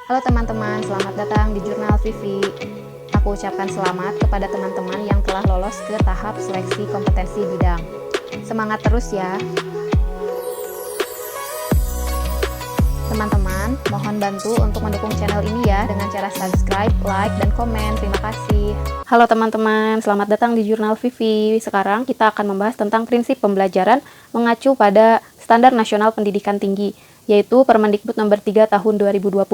Halo teman-teman, selamat datang di Jurnal Vivi. Aku ucapkan selamat kepada teman-teman yang telah lolos ke tahap seleksi kompetensi bidang. Semangat terus ya. Teman-teman, mohon bantu untuk mendukung channel ini ya dengan cara subscribe, like, dan komen. Terima kasih. Halo teman-teman, selamat datang di Jurnal Vivi. Sekarang kita akan membahas tentang prinsip pembelajaran mengacu pada Standar Nasional Pendidikan Tinggi, yaitu Permendikbud nomor 3 tahun 2020.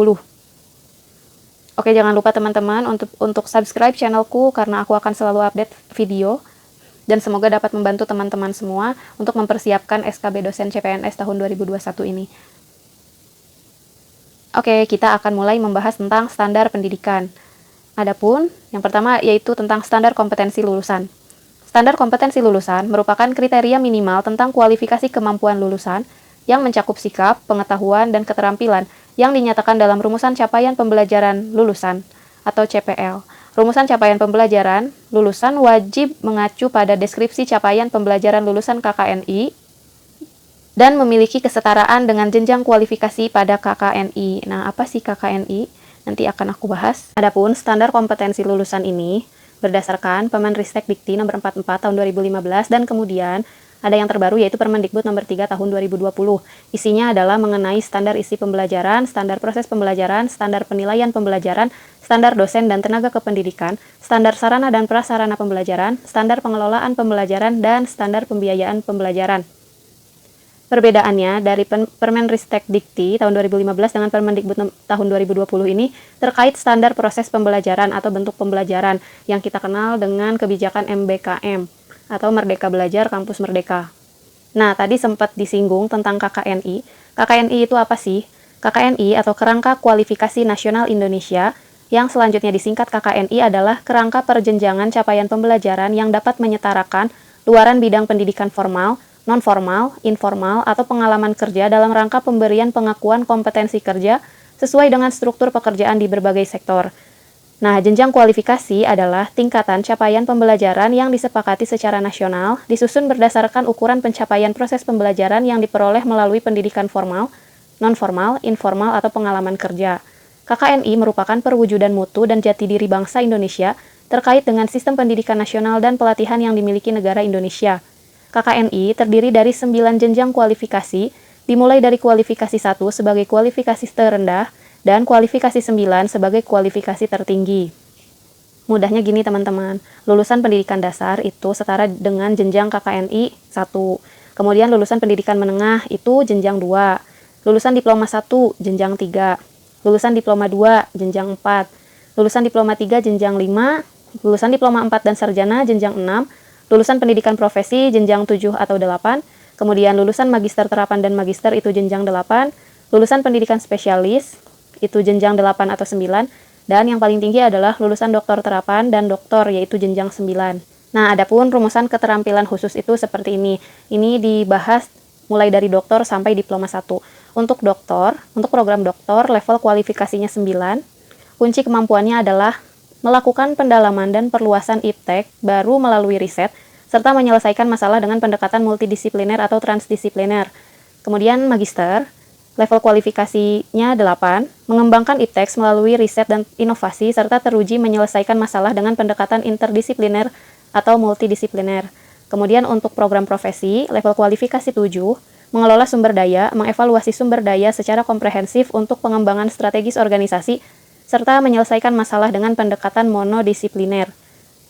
Oke, jangan lupa teman-teman untuk subscribe channelku karena aku akan selalu update video dan semoga dapat membantu teman-teman semua untuk mempersiapkan SKB dosen CPNS tahun 2021 ini. Oke, kita akan mulai membahas tentang standar pendidikan. Adapun yang pertama yaitu tentang standar kompetensi lulusan. Standar kompetensi lulusan merupakan kriteria minimal tentang kualifikasi kemampuan lulusan yang mencakup sikap, pengetahuan, dan keterampilan yang dinyatakan dalam Rumusan Capaian Pembelajaran Lulusan atau CPL. Rumusan Capaian Pembelajaran Lulusan wajib mengacu pada deskripsi capaian pembelajaran lulusan KKNI dan memiliki kesetaraan dengan jenjang kualifikasi pada KKNI. Nah, apa sih KKNI? Nanti akan aku bahas. Adapun standar kompetensi lulusan ini berdasarkan Permenristek Dikti nomor 44 tahun 2015 dan kemudian ada yang terbaru yaitu Permendikbud nomor 3 tahun 2020. Isinya adalah mengenai standar isi pembelajaran, standar proses pembelajaran, standar penilaian pembelajaran, standar dosen dan tenaga kependidikan, standar sarana dan prasarana pembelajaran, standar pengelolaan pembelajaran, dan standar pembiayaan pembelajaran. Perbedaannya dari Permenristek Dikti tahun 2015 dengan Permendikbud tahun 2020 ini terkait standar proses pembelajaran atau bentuk pembelajaran yang kita kenal dengan kebijakan MBKM atau Merdeka Belajar Kampus Merdeka. Nah, tadi sempat disinggung tentang KKNI. KKNI itu apa sih? KKNI atau Kerangka Kualifikasi Nasional Indonesia yang selanjutnya disingkat KKNI adalah kerangka perjenjangan capaian pembelajaran yang dapat menyetarakan luaran bidang pendidikan formal, non-formal, informal, atau pengalaman kerja dalam rangka pemberian pengakuan kompetensi kerja sesuai dengan struktur pekerjaan di berbagai sektor. Nah, jenjang kualifikasi adalah tingkatan capaian pembelajaran yang disepakati secara nasional, disusun berdasarkan ukuran pencapaian proses pembelajaran yang diperoleh melalui pendidikan formal, non-formal, informal, atau pengalaman kerja. KKNI merupakan perwujudan mutu dan jati diri bangsa Indonesia terkait dengan sistem pendidikan nasional dan pelatihan yang dimiliki negara Indonesia. KKNI terdiri dari 9 jenjang kualifikasi, dimulai dari kualifikasi 1 sebagai kualifikasi terendah, dan kualifikasi 9 sebagai kualifikasi tertinggi. Mudahnya gini teman-teman, lulusan pendidikan dasar itu setara dengan jenjang KKNI 1, kemudian lulusan pendidikan menengah itu jenjang 2, lulusan diploma 1 jenjang 3, lulusan diploma 2 jenjang 4, lulusan diploma 3 jenjang 5, lulusan diploma 4 dan sarjana jenjang 6, lulusan pendidikan profesi jenjang 7 atau 8, kemudian lulusan magister terapan dan magister itu jenjang 8, lulusan pendidikan spesialis itu jenjang 8 atau 9, dan yang paling tinggi adalah lulusan doktor terapan dan doktor yaitu jenjang 9. Nah, adapun rumusan keterampilan khusus itu seperti ini. Ini dibahas mulai dari doktor sampai diploma 1. Untuk doktor, untuk program doktor level kualifikasinya 9, kunci kemampuannya adalah melakukan pendalaman dan perluasan iptek baru melalui riset, serta menyelesaikan masalah dengan pendekatan multidisipliner atau transdisipliner. Kemudian magister, level kualifikasinya 8, mengembangkan iptek melalui riset dan inovasi, serta teruji menyelesaikan masalah dengan pendekatan interdisipliner atau multidisipliner. Kemudian untuk program profesi, level kualifikasi 7, mengelola sumber daya, mengevaluasi sumber daya secara komprehensif untuk pengembangan strategis organisasi, serta menyelesaikan masalah dengan pendekatan monodisipliner.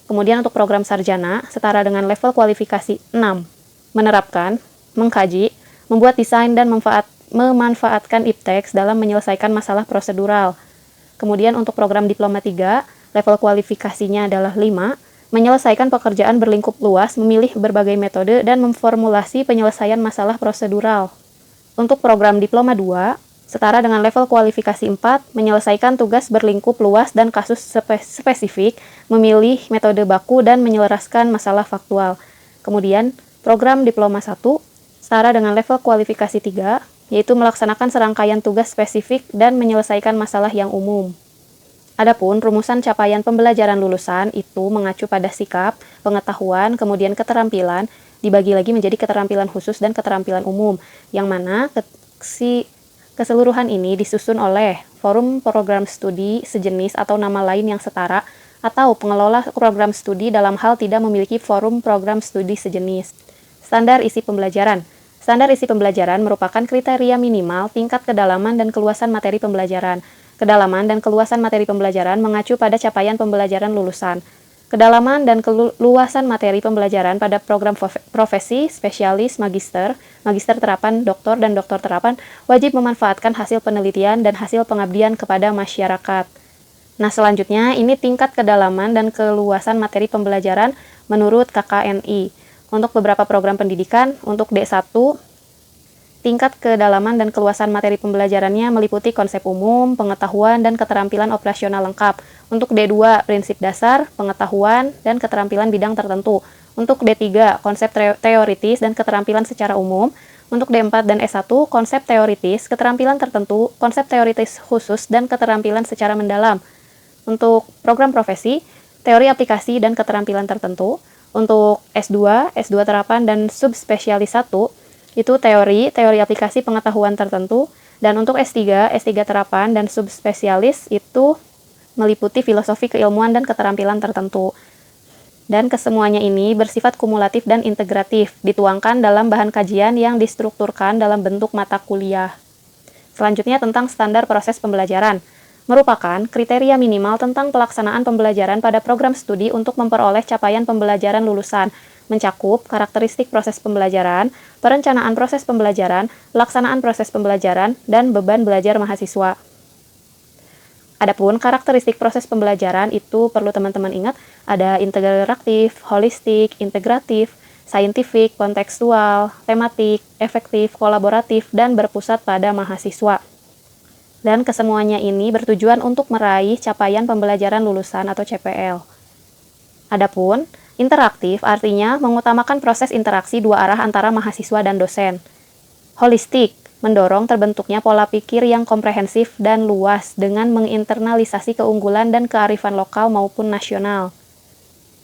Kemudian untuk program sarjana, setara dengan level kualifikasi 6, menerapkan, mengkaji, membuat desain dan memanfaatkan iptek dalam menyelesaikan masalah prosedural. Kemudian untuk program diploma 3, level kualifikasinya adalah 5, menyelesaikan pekerjaan berlingkup luas, memilih berbagai metode, dan memformulasi penyelesaian masalah prosedural. Untuk program diploma 2, setara dengan level kualifikasi 4, menyelesaikan tugas berlingkup luas dan kasus spesifik, memilih metode baku, dan menyelaraskan masalah faktual. Kemudian, program diploma 1, setara dengan level kualifikasi 3, yaitu melaksanakan serangkaian tugas spesifik dan menyelesaikan masalah yang umum. Adapun rumusan capaian pembelajaran lulusan itu mengacu pada sikap, pengetahuan, kemudian keterampilan, dibagi lagi menjadi keterampilan khusus dan keterampilan umum, yang mana si Keseluruhan ini disusun oleh forum program studi sejenis atau nama lain yang setara, atau pengelola program studi dalam hal tidak memiliki forum program studi sejenis. Standar isi pembelajaran. Standar isi pembelajaran merupakan kriteria minimal tingkat kedalaman dan keluasan materi pembelajaran. Kedalaman dan keluasan materi pembelajaran mengacu pada capaian pembelajaran lulusan. Kedalaman dan keluasan materi pembelajaran pada program profesi, spesialis, magister, magister terapan, doktor, dan doktor terapan wajib memanfaatkan hasil penelitian dan hasil pengabdian kepada masyarakat. Nah, selanjutnya ini tingkat kedalaman dan keluasan materi pembelajaran menurut KKNI. Untuk beberapa program pendidikan, untuk D1, tingkat kedalaman dan keluasan materi pembelajarannya meliputi konsep umum, pengetahuan, dan keterampilan operasional lengkap. Untuk D2, prinsip dasar, pengetahuan, dan keterampilan bidang tertentu. Untuk D3, konsep teoritis dan keterampilan secara umum. Untuk D4 dan S1, konsep teoritis, keterampilan tertentu, konsep teoritis khusus, dan keterampilan secara mendalam. Untuk program profesi, teori aplikasi dan keterampilan tertentu. Untuk S2, S2 terapan, dan subspesialis 1, itu teori aplikasi pengetahuan tertentu, dan untuk S3 terapan dan subspesialis itu meliputi filosofi keilmuan dan keterampilan tertentu. Dan kesemuanya ini bersifat kumulatif dan integratif, dituangkan dalam bahan kajian yang distrukturkan dalam bentuk mata kuliah. Selanjutnya tentang standar proses pembelajaran. Merupakan kriteria minimal tentang pelaksanaan pembelajaran pada program studi untuk memperoleh capaian pembelajaran lulusan, mencakup karakteristik proses pembelajaran, perencanaan proses pembelajaran, pelaksanaan proses pembelajaran, dan beban belajar mahasiswa. Adapun karakteristik proses pembelajaran itu perlu teman-teman ingat, ada interaktif, holistik, integratif, saintifik, kontekstual, tematik, efektif, kolaboratif, dan berpusat pada mahasiswa. Dan kesemuanya ini bertujuan untuk meraih capaian pembelajaran lulusan atau CPL. Adapun interaktif artinya mengutamakan proses interaksi dua arah antara mahasiswa dan dosen. Holistik mendorong terbentuknya pola pikir yang komprehensif dan luas dengan menginternalisasi keunggulan dan kearifan lokal maupun nasional.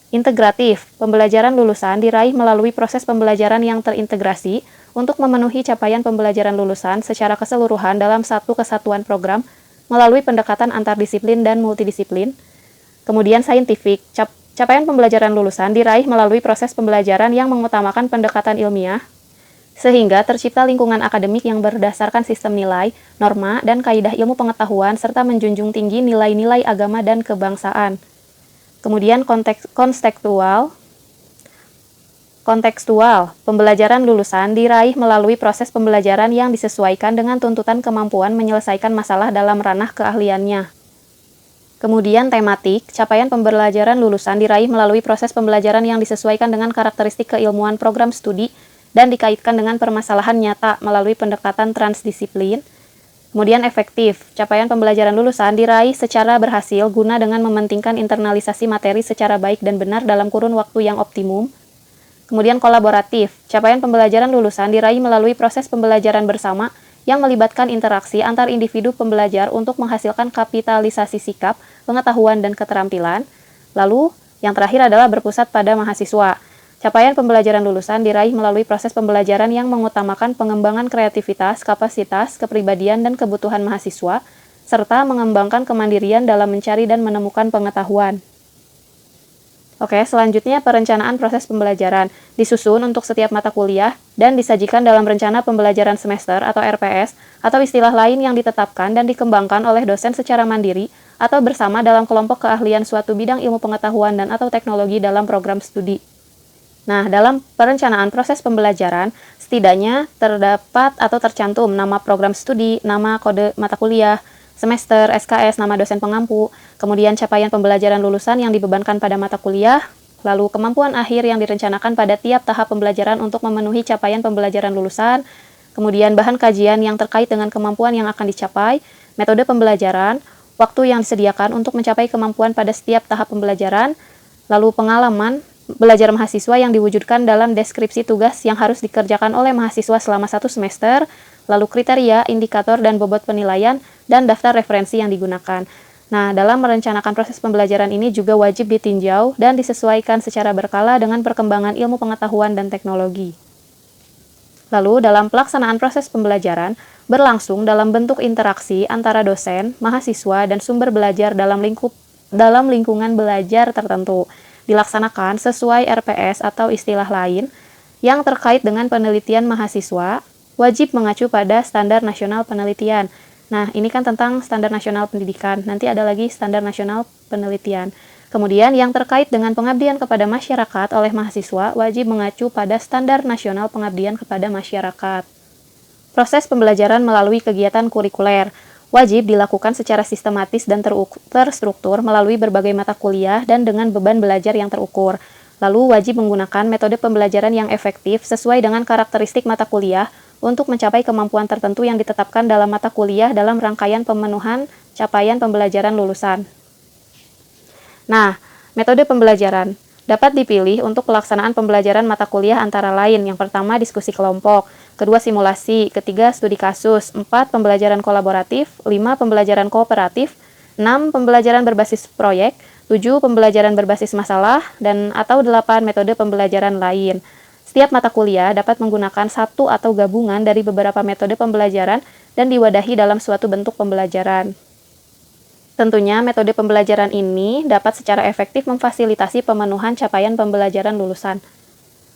Integratif, pembelajaran lulusan diraih melalui proses pembelajaran yang terintegrasi untuk memenuhi capaian pembelajaran lulusan secara keseluruhan dalam satu kesatuan program melalui pendekatan antardisiplin dan multidisiplin. Kemudian saintifik, capaian pembelajaran lulusan diraih melalui proses pembelajaran yang mengutamakan pendekatan ilmiah, sehingga tercipta lingkungan akademik yang berdasarkan sistem nilai, norma, dan kaidah ilmu pengetahuan, serta menjunjung tinggi nilai-nilai agama dan kebangsaan. Kemudian kontekstual, pembelajaran lulusan diraih melalui proses pembelajaran yang disesuaikan dengan tuntutan kemampuan menyelesaikan masalah dalam ranah keahliannya. Kemudian tematik, capaian pembelajaran lulusan diraih melalui proses pembelajaran yang disesuaikan dengan karakteristik keilmuan program studi dan dikaitkan dengan permasalahan nyata melalui pendekatan transdisiplin. Kemudian efektif, capaian pembelajaran lulusan diraih secara berhasil guna dengan mementingkan internalisasi materi secara baik dan benar dalam kurun waktu yang optimum. Kemudian kolaboratif, capaian pembelajaran lulusan diraih melalui proses pembelajaran bersama yang melibatkan interaksi antar individu pembelajar untuk menghasilkan kapitalisasi sikap, pengetahuan, dan keterampilan. Lalu, yang terakhir adalah berpusat pada mahasiswa. Capaian pembelajaran lulusan diraih melalui proses pembelajaran yang mengutamakan pengembangan kreativitas, kapasitas, kepribadian, dan kebutuhan mahasiswa, serta mengembangkan kemandirian dalam mencari dan menemukan pengetahuan. Oke, selanjutnya perencanaan proses pembelajaran disusun untuk setiap mata kuliah dan disajikan dalam rencana pembelajaran semester atau RPS atau istilah lain yang ditetapkan dan dikembangkan oleh dosen secara mandiri atau bersama dalam kelompok keahlian suatu bidang ilmu pengetahuan dan atau teknologi dalam program studi. Nah, dalam perencanaan proses pembelajaran, setidaknya terdapat atau tercantum nama program studi, nama kode mata kuliah, semester, SKS, nama dosen pengampu, kemudian capaian pembelajaran lulusan yang dibebankan pada mata kuliah, lalu kemampuan akhir yang direncanakan pada tiap tahap pembelajaran untuk memenuhi capaian pembelajaran lulusan, kemudian bahan kajian yang terkait dengan kemampuan yang akan dicapai, metode pembelajaran, waktu yang disediakan untuk mencapai kemampuan pada setiap tahap pembelajaran, lalu pengalaman belajar mahasiswa yang diwujudkan dalam deskripsi tugas yang harus dikerjakan oleh mahasiswa selama 1 semester, lalu kriteria, indikator, dan bobot penilaian, dan daftar referensi yang digunakan. Nah, dalam merencanakan proses pembelajaran ini juga wajib ditinjau dan disesuaikan secara berkala dengan perkembangan ilmu pengetahuan dan teknologi. Lalu, dalam pelaksanaan proses pembelajaran, berlangsung dalam bentuk interaksi antara dosen, mahasiswa, dan sumber belajar dalam lingkungan belajar tertentu, dilaksanakan sesuai RPS atau istilah lain yang terkait dengan penelitian mahasiswa, wajib mengacu pada Standar Nasional Penelitian. Nah, ini kan tentang Standar Nasional Pendidikan. Nanti ada lagi Standar Nasional Penelitian. Kemudian, yang terkait dengan pengabdian kepada masyarakat oleh mahasiswa, wajib mengacu pada Standar Nasional Pengabdian kepada Masyarakat. Proses pembelajaran melalui kegiatan kurikuler wajib dilakukan secara sistematis dan terstruktur melalui berbagai mata kuliah dan dengan beban belajar yang terukur. Lalu, wajib menggunakan metode pembelajaran yang efektif sesuai dengan karakteristik mata kuliah untuk mencapai kemampuan tertentu yang ditetapkan dalam mata kuliah dalam rangkaian pemenuhan capaian pembelajaran lulusan. Nah, metode pembelajaran dapat dipilih untuk pelaksanaan pembelajaran mata kuliah antara lain. Yang pertama, diskusi kelompok, kedua, simulasi, ketiga, studi kasus, 4, pembelajaran kolaboratif, 5, pembelajaran kooperatif, 6, pembelajaran berbasis proyek, 7, pembelajaran berbasis masalah, dan atau 8, metode pembelajaran lain. Setiap mata kuliah dapat menggunakan satu atau gabungan dari beberapa metode pembelajaran dan diwadahi dalam suatu bentuk pembelajaran. Tentunya, metode pembelajaran ini dapat secara efektif memfasilitasi pemenuhan capaian pembelajaran lulusan.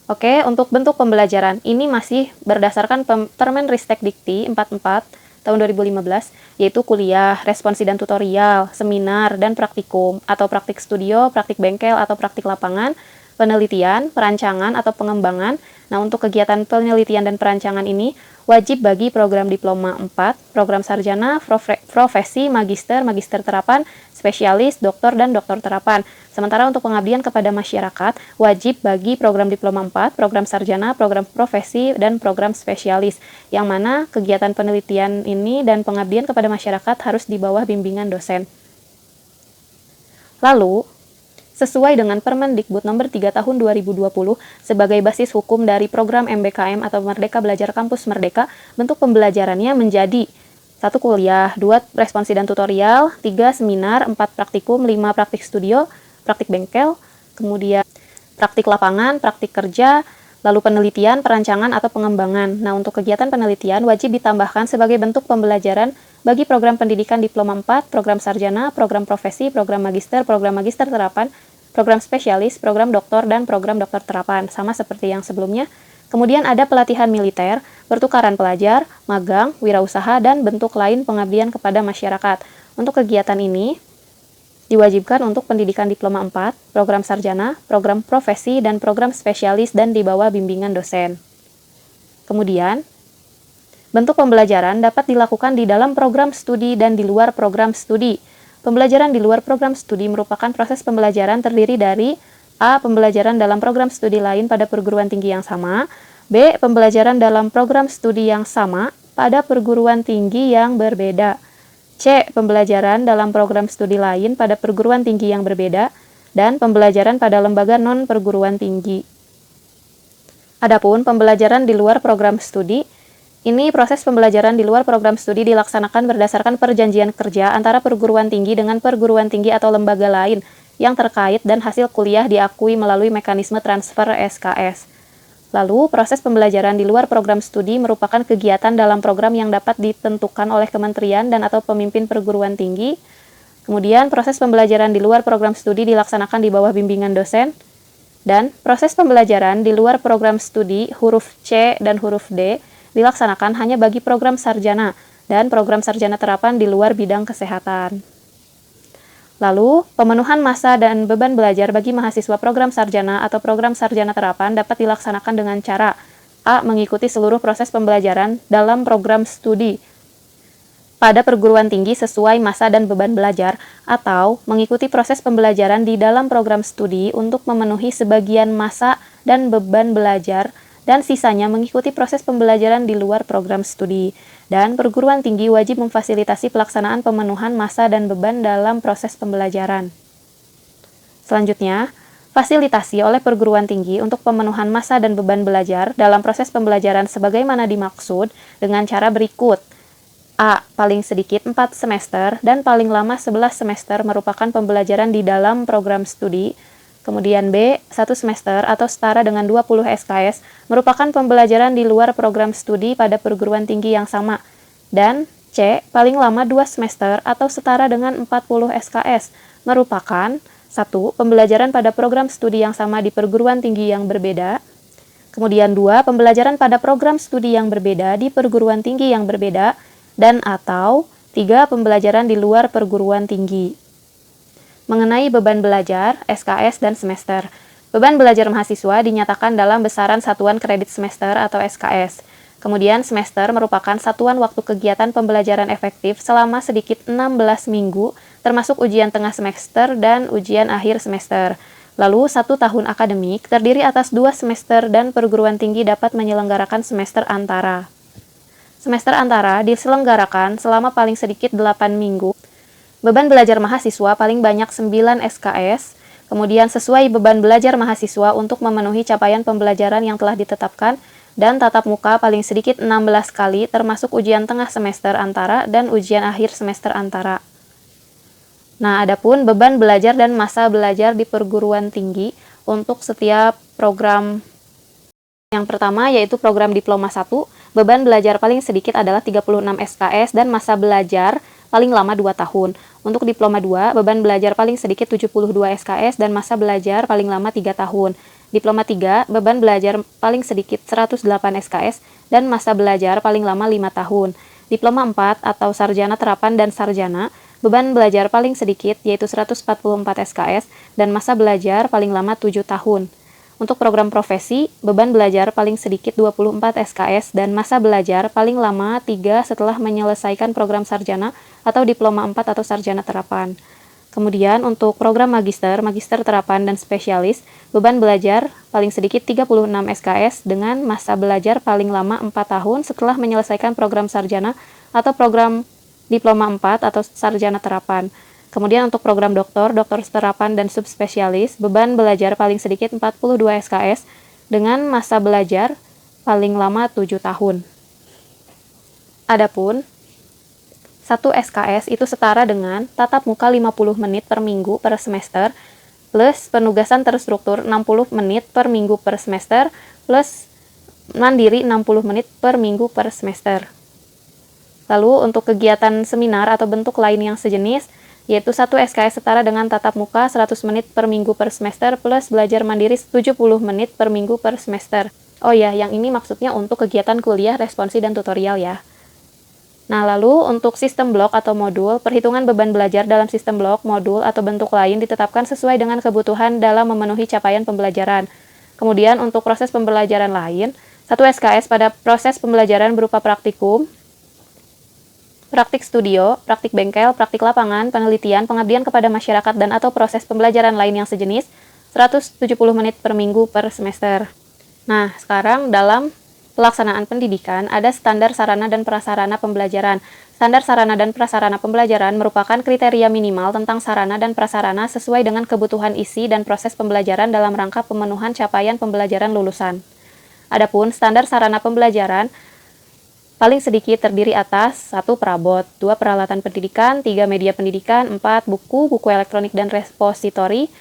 Oke, untuk bentuk pembelajaran, ini masih berdasarkan Permen Ristek Dikti 44 tahun 2015, yaitu kuliah, responsi dan tutorial, seminar, dan praktikum, atau praktik studio, praktik bengkel, atau praktik lapangan, penelitian, perancangan, atau pengembangan. Nah, untuk kegiatan penelitian dan perancangan ini, wajib bagi program diploma 4, program sarjana, profesi, magister, magister terapan, spesialis, doktor, dan doktor terapan. Sementara untuk pengabdian kepada masyarakat, wajib bagi program diploma 4, program sarjana, program profesi, dan program spesialis, yang mana kegiatan penelitian ini dan pengabdian kepada masyarakat harus di bawah bimbingan dosen. Lalu, sesuai dengan Permendikbud Nomor 3 Tahun 2020 sebagai basis hukum dari program MBKM atau Merdeka Belajar Kampus Merdeka, bentuk pembelajarannya menjadi 1 kuliah, 2 responsi dan tutorial, 3 seminar, 4 praktikum, 5 praktik studio, praktik bengkel, kemudian praktik lapangan, praktik kerja, lalu penelitian, perancangan, atau pengembangan. Nah, untuk kegiatan penelitian wajib ditambahkan sebagai bentuk pembelajaran bagi program pendidikan diploma 4, program sarjana, program profesi, program magister terapan, program spesialis, program doktor, dan program doktor terapan, sama seperti yang sebelumnya. Kemudian ada pelatihan militer, pertukaran pelajar, magang, wirausaha, dan bentuk lain pengabdian kepada masyarakat. Untuk kegiatan ini, diwajibkan untuk pendidikan diploma 4, program sarjana, program profesi, dan program spesialis dan di bawah bimbingan dosen. Kemudian, bentuk pembelajaran dapat dilakukan di dalam program studi dan di luar program studi. Pembelajaran di luar program studi merupakan proses pembelajaran terdiri dari A. Pembelajaran dalam program studi lain pada perguruan tinggi yang sama, B. Pembelajaran dalam program studi yang sama pada perguruan tinggi yang berbeda, C. Pembelajaran dalam program studi lain pada perguruan tinggi yang berbeda, dan pembelajaran pada lembaga non-perguruan tinggi. Adapun pembelajaran di luar program studi, ini proses pembelajaran di luar program studi dilaksanakan berdasarkan perjanjian kerja antara perguruan tinggi dengan perguruan tinggi atau lembaga lain yang terkait dan hasil kuliah diakui melalui mekanisme transfer SKS. Lalu, proses pembelajaran di luar program studi merupakan kegiatan dalam program yang dapat ditentukan oleh kementerian dan atau pemimpin perguruan tinggi. Kemudian, proses pembelajaran di luar program studi dilaksanakan di bawah bimbingan dosen. Dan, proses pembelajaran di luar program studi huruf C dan huruf D dilaksanakan hanya bagi program sarjana dan program sarjana terapan di luar bidang kesehatan. Lalu, pemenuhan masa dan beban belajar bagi mahasiswa program sarjana atau program sarjana terapan dapat dilaksanakan dengan cara A. Mengikuti seluruh proses pembelajaran dalam program studi pada perguruan tinggi sesuai masa dan beban belajar, atau mengikuti proses pembelajaran di dalam program studi untuk memenuhi sebagian masa dan beban belajar dan sisanya mengikuti proses pembelajaran di luar program studi. Dan perguruan tinggi wajib memfasilitasi pelaksanaan pemenuhan masa dan beban dalam proses pembelajaran. Selanjutnya, fasilitasi oleh perguruan tinggi untuk pemenuhan masa dan beban belajar dalam proses pembelajaran sebagaimana dimaksud dengan cara berikut. A. Paling sedikit 4 semester dan paling lama 11 semester merupakan pembelajaran di dalam program studi. Kemudian B. 1 semester atau setara dengan 20 SKS merupakan pembelajaran di luar program studi pada perguruan tinggi yang sama. Dan C. Paling lama 2 semester atau setara dengan 40 SKS, merupakan 1. Pembelajaran pada program studi yang sama di perguruan tinggi yang berbeda. Kemudian 2. Pembelajaran pada program studi yang berbeda di perguruan tinggi yang berbeda. Dan atau 3. Pembelajaran di luar perguruan tinggi. Mengenai beban belajar, SKS, dan semester. Beban belajar mahasiswa dinyatakan dalam besaran satuan kredit semester atau SKS. Kemudian semester merupakan satuan waktu kegiatan pembelajaran efektif selama sedikit 16 minggu, termasuk ujian tengah semester dan ujian akhir semester. Lalu, 1 tahun akademik terdiri atas 2 semester dan perguruan tinggi dapat menyelenggarakan semester antara. Semester antara diselenggarakan selama paling sedikit 8 minggu. Beban belajar mahasiswa paling banyak 9 SKS, kemudian sesuai beban belajar mahasiswa untuk memenuhi capaian pembelajaran yang telah ditetapkan, dan tatap muka paling sedikit 16 kali termasuk ujian tengah semester antara dan ujian akhir semester antara. Nah, adapun beban belajar dan masa belajar di perguruan tinggi untuk setiap program. Yang pertama yaitu program Diploma 1, beban belajar paling sedikit adalah 36 SKS dan masa belajar paling lama 2 tahun. Untuk Diploma 2, beban belajar paling sedikit 72 SKS dan masa belajar paling lama 3 tahun. Diploma 3, beban belajar paling sedikit 108 SKS dan masa belajar paling lama 5 tahun. Diploma 4 atau Sarjana Terapan dan Sarjana, beban belajar paling sedikit yaitu 144 SKS dan masa belajar paling lama 7 tahun. Untuk program profesi, beban belajar paling sedikit 24 SKS dan masa belajar paling lama 3 setelah menyelesaikan program sarjana atau diploma 4 atau sarjana terapan. Kemudian untuk program magister, magister terapan dan spesialis, beban belajar paling sedikit 36 SKS dengan masa belajar paling lama 4 tahun setelah menyelesaikan program sarjana atau program diploma 4 atau sarjana terapan. Kemudian untuk program doktor, doktor terapan dan subspesialis, beban belajar paling sedikit 42 SKS dengan masa belajar paling lama 7 tahun. Adapun 1 SKS itu setara dengan tatap muka 50 menit per minggu per semester plus penugasan terstruktur 60 menit per minggu per semester plus mandiri 60 menit per minggu per semester. Lalu untuk kegiatan seminar atau bentuk lain yang sejenis, yaitu 1 SKS setara dengan tatap muka 100 menit per minggu per semester plus belajar mandiri 70 menit per minggu per semester. Oh ya, yang ini maksudnya untuk kegiatan kuliah, responsi, dan tutorial ya. Nah, lalu untuk sistem blok atau modul, perhitungan beban belajar dalam sistem blok, modul, atau bentuk lain ditetapkan sesuai dengan kebutuhan dalam memenuhi capaian pembelajaran. Kemudian untuk proses pembelajaran lain, 1 SKS pada proses pembelajaran berupa praktikum, praktik studio, praktik bengkel, praktik lapangan, penelitian, pengabdian kepada masyarakat dan atau proses pembelajaran lain yang sejenis, 170 menit per minggu per semester. Nah, sekarang dalam pelaksanaan pendidikan ada standar sarana dan prasarana pembelajaran. Standar sarana dan prasarana pembelajaran merupakan kriteria minimal tentang sarana dan prasarana sesuai dengan kebutuhan isi dan proses pembelajaran dalam rangka pemenuhan capaian pembelajaran lulusan. Adapun standar sarana pembelajaran paling sedikit terdiri atas 1 perabot, 2 peralatan pendidikan, 3 media pendidikan, 4 buku, buku elektronik dan repositori,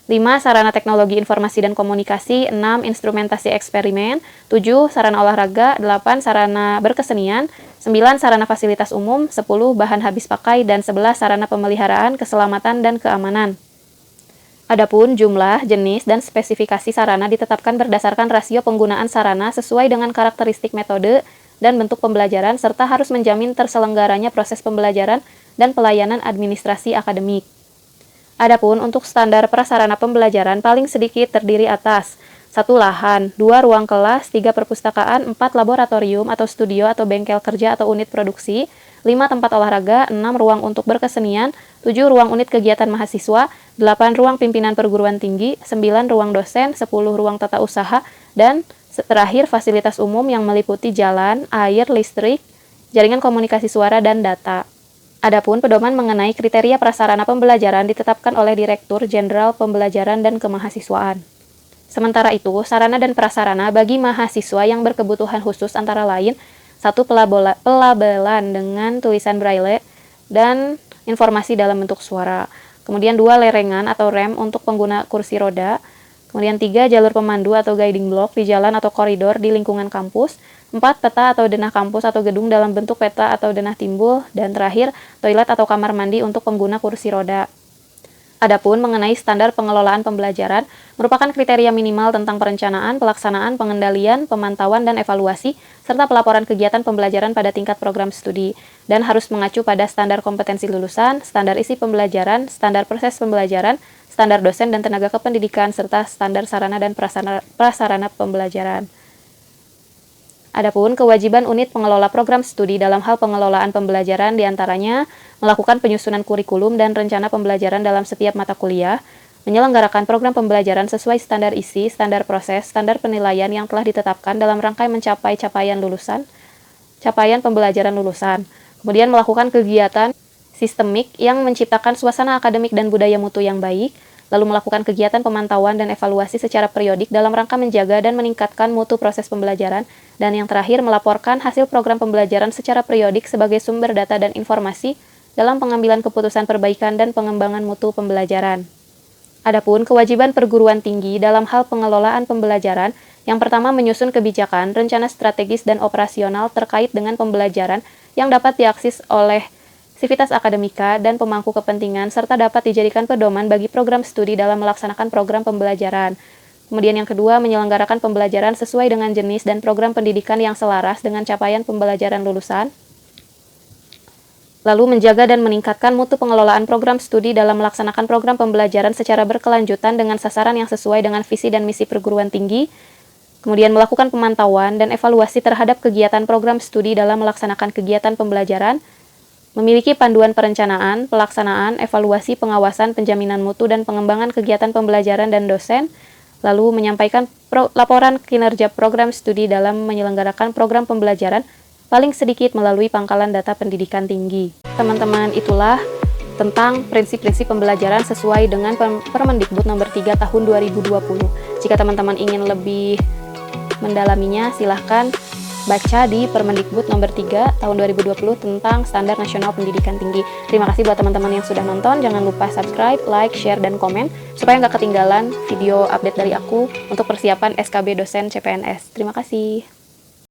5 sarana teknologi informasi dan komunikasi, 6 instrumentasi eksperimen, 7 sarana olahraga, 8 sarana berkesenian, 9 sarana fasilitas umum, 10 bahan habis pakai, dan 11 sarana pemeliharaan, keselamatan, dan keamanan. Adapun jumlah, jenis, dan spesifikasi sarana ditetapkan berdasarkan rasio penggunaan sarana sesuai dengan karakteristik metode dan bentuk pembelajaran serta harus menjamin terselenggaranya proses pembelajaran dan pelayanan administrasi akademik. Adapun untuk standar prasarana pembelajaran paling sedikit terdiri atas 1 lahan, 2 ruang kelas, 3 perpustakaan, 4 laboratorium atau studio atau bengkel kerja atau unit produksi, 5 tempat olahraga, 6 ruang untuk berkesenian, 7 ruang unit kegiatan mahasiswa, 8 ruang pimpinan perguruan tinggi, 9 ruang dosen, 10 ruang tata usaha, dan terakhir fasilitas umum yang meliputi jalan, air, listrik, jaringan komunikasi suara, dan data. Adapun pedoman mengenai kriteria prasarana pembelajaran ditetapkan oleh Direktur Jenderal Pembelajaran dan Kemahasiswaan. Sementara itu, sarana dan prasarana bagi mahasiswa yang berkebutuhan khusus antara lain 1 pelabelan dengan tulisan braille dan informasi dalam bentuk suara. Kemudian 2 lerengan atau rem untuk pengguna kursi roda. Kemudian 3 jalur pemandu atau guiding block di jalan atau koridor di lingkungan kampus. 4. Peta atau denah kampus atau gedung dalam bentuk peta atau denah timbul. Dan terakhir, toilet atau kamar mandi untuk pengguna kursi roda. Adapun mengenai standar pengelolaan pembelajaran, merupakan kriteria minimal tentang perencanaan, pelaksanaan, pengendalian, pemantauan, dan evaluasi, serta pelaporan kegiatan pembelajaran pada tingkat program studi, dan harus mengacu pada standar kompetensi lulusan, standar isi pembelajaran, standar proses pembelajaran, standar dosen dan tenaga kependidikan, serta standar sarana dan prasarana pembelajaran. Adapun kewajiban unit pengelola program studi dalam hal pengelolaan pembelajaran diantaranya melakukan penyusunan kurikulum dan rencana pembelajaran dalam setiap mata kuliah, menyelenggarakan program pembelajaran sesuai standar isi, standar proses, standar penilaian yang telah ditetapkan dalam rangka mencapai capaian pembelajaran lulusan, kemudian melakukan kegiatan sistemik yang menciptakan suasana akademik dan budaya mutu yang baik, lalu melakukan kegiatan pemantauan dan evaluasi secara periodik dalam rangka menjaga dan meningkatkan mutu proses pembelajaran, dan yang terakhir melaporkan hasil program pembelajaran secara periodik sebagai sumber data dan informasi dalam pengambilan keputusan perbaikan dan pengembangan mutu pembelajaran. Adapun kewajiban perguruan tinggi dalam hal pengelolaan pembelajaran, yang pertama menyusun kebijakan, rencana strategis dan operasional terkait dengan pembelajaran yang dapat diakses oleh sivitas akademika dan pemangku kepentingan, serta dapat dijadikan pedoman bagi program studi dalam melaksanakan program pembelajaran. Kemudian yang kedua, menyelenggarakan pembelajaran sesuai dengan jenis dan program pendidikan yang selaras dengan capaian pembelajaran lulusan. Lalu menjaga dan meningkatkan mutu pengelolaan program studi dalam melaksanakan program pembelajaran secara berkelanjutan dengan sasaran yang sesuai dengan visi dan misi perguruan tinggi. Kemudian melakukan pemantauan dan evaluasi terhadap kegiatan program studi dalam melaksanakan kegiatan pembelajaran, memiliki panduan perencanaan, pelaksanaan, evaluasi, pengawasan, penjaminan mutu, dan pengembangan kegiatan pembelajaran dan dosen, lalu menyampaikan laporan kinerja program studi dalam menyelenggarakan program pembelajaran paling sedikit melalui pangkalan data pendidikan tinggi. Teman-teman, itulah tentang prinsip-prinsip pembelajaran sesuai dengan Permendikbud nomor 3 tahun 2020. Jika teman-teman ingin lebih mendalaminya, silahkan baca di Permendikbud nomor 3 tahun 2020 tentang Standar Nasional Pendidikan Tinggi. Terima kasih buat teman-teman yang sudah nonton. Jangan lupa subscribe, like, share, dan komen supaya nggak ketinggalan video update dari aku untuk persiapan SKB dosen CPNS. Terima kasih.